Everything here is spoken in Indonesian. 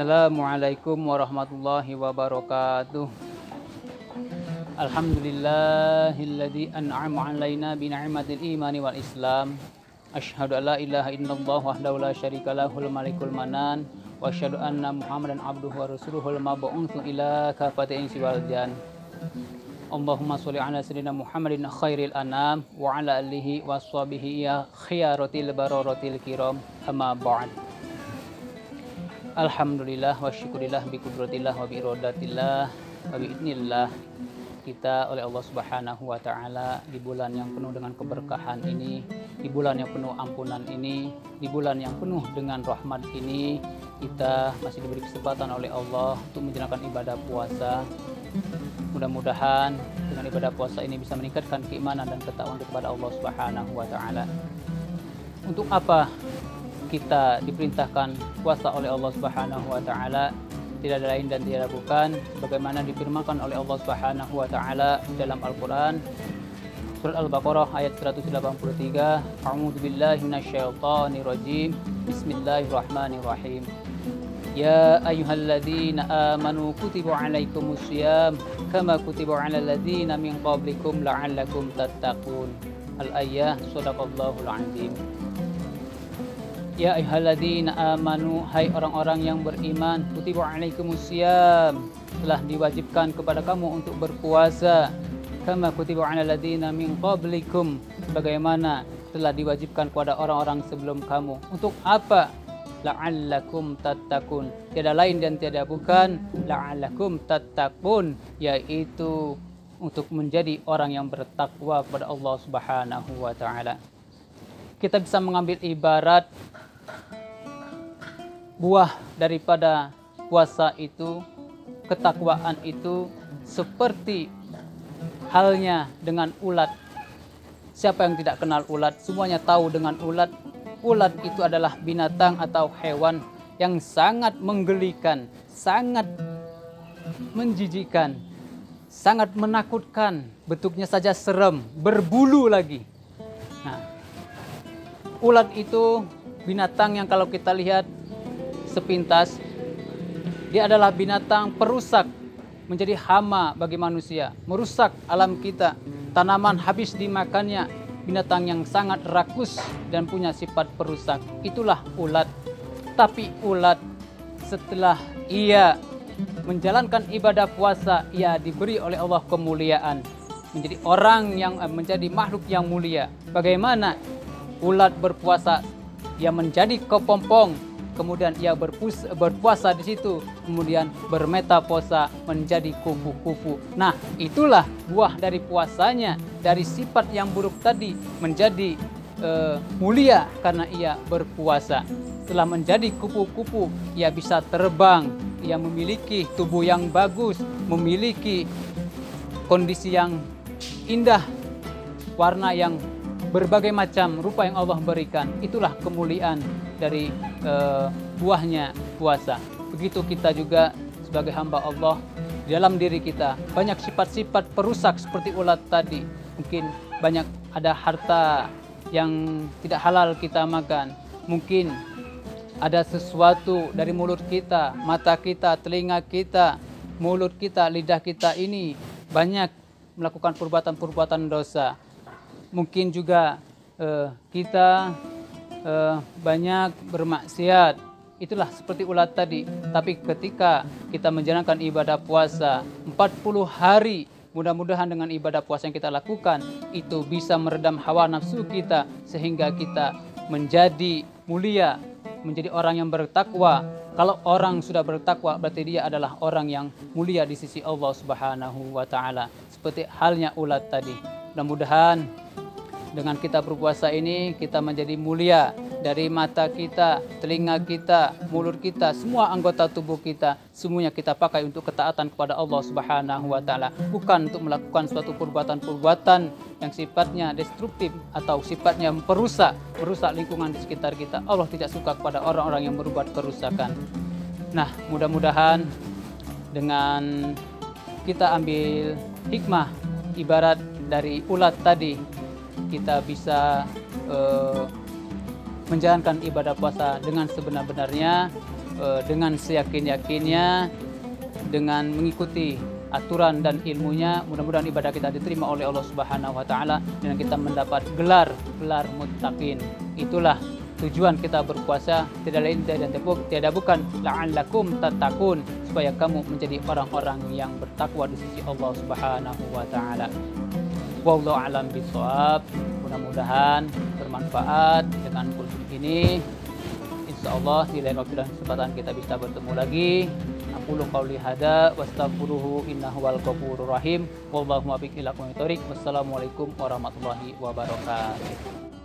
Assalamualaikum warahmatullahi wabarakatuh. Alhamdulillahilladzi an'ama 'alaina bi ni'matil imani wal islam. Asyhadu an la ilaha illallah wahdahu la syarika lahul malikul manan wa asyhadu anna Muhammadan abduhu wa rasuluhul mab'utsu ila kafatin insi wal jan. Allahumma sholli ala sayyidina Muhammadin khairil anam wa ala alihi washabihi ya khiyaratil bararatil kiram, amma ba'd. Alhamdulillah wa syukurillah bi qudratillah wa bi iradatillah wa bi idnillah, kita oleh Allah Subhanahu wa taala di bulan yang penuh dengan keberkahan ini, di bulan yang penuh ampunan ini, di bulan yang penuh dengan rahmat ini, kita masih diberi kesempatan oleh Allah untuk menjalankan ibadah puasa. Mudah-mudahan dengan ibadah puasa ini bisa meningkatkan keimanan dan ketakwaan kepada Allah Subhanahu wa taala. Untuk apa kita diperintahkan puasa oleh Allah Subhanahu wa taala? Tidak ada lain dan tidak bukan sebagaimana difirmankan oleh Allah Subhanahu wa taala dalam Al-Qur'an surat Al-Baqarah ayat 183. A'udzu billahi minasyaitonir rajim. Bismillahirrahmanirrahim. Ya ayyuhalladzina amanu kutiba 'alaikumusiyam kama kutiba 'alal ladzina min qablikum la'allakum tattaqun. Al-ayah, shadaqallahul azim. Ya ayyuhalladzina amanu, hai orang-orang yang beriman, kutiba 'alaikumusiyam, telah diwajibkan kepada kamu untuk berpuasa, kama kutiba 'alal ladzina min qablikum, sebagaimana telah diwajibkan kepada orang-orang sebelum kamu. Untuk apa? La'allakum tattaqun, tiada lain dan tiada bukan la'allakum tattaqun, yaitu untuk menjadi orang yang bertakwa kepada Allah Subhanahu wa taala. Kita bisa mengambil ibarat buah daripada puasa itu, ketakwaan itu seperti halnya dengan ulat. Siapa yang tidak kenal ulat? Semuanya tahu dengan ulat. Ulat itu adalah binatang atau hewan yang sangat menggelikan, sangat menjijikkan, sangat menakutkan. Bentuknya saja serem, berbulu lagi. Nah, ulat itu binatang yang kalau kita lihat sepintas, dia adalah binatang perusak, menjadi hama bagi manusia, merusak alam kita, tanaman habis dimakannya, binatang yang sangat rakus dan punya sifat perusak. Itulah ulat. Tapi ulat setelah ia menjalankan ibadah puasa, ia diberi oleh Allah kemuliaan, menjadi orang yang menjadi makhluk yang mulia. Bagaimana ulat berpuasa? Ia menjadi kepompong, kemudian ia berpuasa di situ, kemudian bermetaposa menjadi kupu-kupu. Nah, itulah buah dari puasanya, dari sifat yang buruk tadi menjadi mulia karena ia berpuasa. Setelah menjadi kupu-kupu, ia bisa terbang, ia memiliki tubuh yang bagus, memiliki kondisi yang indah, warna yang berbagai macam rupa yang Allah berikan. Itulah kemuliaan dari buahnya puasa. Begitu kita juga sebagai hamba Allah, di dalam diri kita banyak sifat-sifat perusak seperti ulat tadi. Mungkin banyak ada harta yang tidak halal kita makan. Mungkin ada sesuatu dari mulut kita, mata kita, telinga kita, mulut kita, lidah kita ini banyak melakukan perbuatan-perbuatan dosa. Mungkin juga kita banyak bermaksiat. Itulah seperti ulat tadi. Tapi ketika kita menjalankan ibadah puasa 40 hari, mudah-mudahan dengan ibadah puasa yang kita lakukan itu bisa meredam hawa nafsu kita sehingga kita menjadi mulia, menjadi orang yang bertakwa. Kalau orang sudah bertakwa berarti dia adalah orang yang mulia di sisi Allah Subhanahu wa taala. Seperti halnya ulat tadi. Mudah-mudahan dengan kita berpuasa ini kita menjadi mulia, dari mata kita, telinga kita, mulut kita, semua anggota tubuh kita, semuanya kita pakai untuk ketaatan kepada Allah Subhanahu wa taala, bukan untuk melakukan suatu perbuatan-perbuatan yang sifatnya destruktif atau sifatnya merusak lingkungan di sekitar kita. Allah tidak suka kepada orang-orang yang berbuat kerusakan. Nah, mudah-mudahan dengan kita ambil hikmah ibarat dari ulat tadi, kita bisa menjalankan ibadah puasa dengan sebenar-benarnya, dengan seyakin-yakinnya, dengan mengikuti aturan dan ilmunya. Mudah-mudahan ibadah kita diterima oleh Allah Subhanahu wa taala dan kita mendapat gelar muttaqin. Itulah tujuan kita berpuasa, tidak lain tiada bukan la'allakum tattaqun, supaya kamu menjadi orang-orang yang bertakwa di sisi Allah Subhanahu wa taala. Wallahu a'lam bishawab. Mudah-mudahan bermanfaat dengan kultum ini. Insyaallah di lain waktu dan kesempatan kita bisa bertemu lagi. Aqulu qauli hadza wastaghfiruhu innahu wal ghafurur rahim. Wallahu muwaffiq ila aqwamit thoriq. Wassalamualaikum warahmatullahi wabarakatuh.